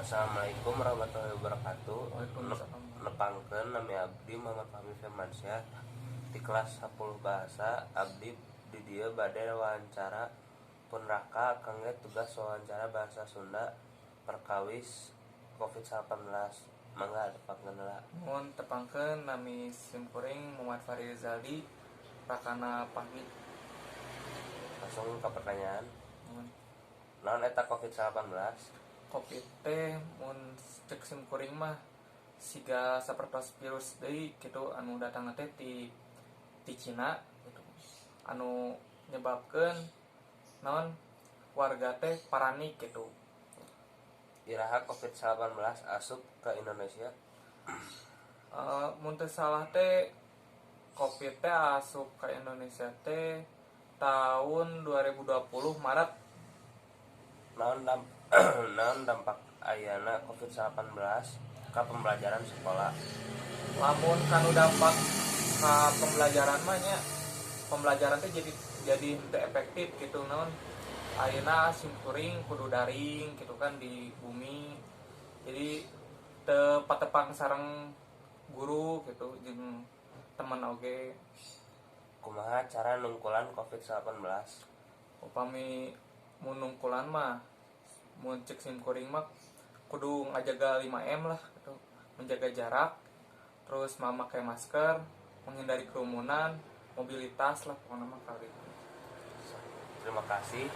Assalamualaikum warahmatullahi wabarakatuh. Waalaikumsalam. Nepangkeun nami abdi Muhammad Fahmi Firmansyah di kelas 10 bahasa. Abdi di dieu bade wawancara pun raka kangge tugas wawancara bahasa Sunda perkawis COVID-19. Mangga tepangkeun heula. Mohon tepangkeun nami simkuring Muhammad Farid Zaldi rakana Pahmi. Langsung ke pertanyaan. Mohon Naon eta COVID-19? Covid teh mun cek simkuring mah siga sapertos virus deui kitu anu datang teh ti Cina gitu. Anu nyebabkeun naon warga teh paranik gitu. Iraha COVID-19 asup ke Indonesia? Mun teu salah teh Covid teh asup ka Indonesia teh tahun 2020 Maret. Naon dampak ayana COVID-19 ka pembelajaran sekolah? Lamun kanu dampak ka pembelajaran mah nya pembelajaran teh jadi teu efektif gitu naon ayeuna simkuring kudu daring gitu kan di bumi, jadi teu patepang sareng guru gitu jeung teman oge. Kumaha cara nungkulan COVID-19? Upami mun nungkulan mah mun cek simkuring mah kudu ngajaga 5M lah gitu, menjaga jarak, terus memakai masker, menghindari kerumunan, mobilitas lah pokoknya mah kali. Terima kasih.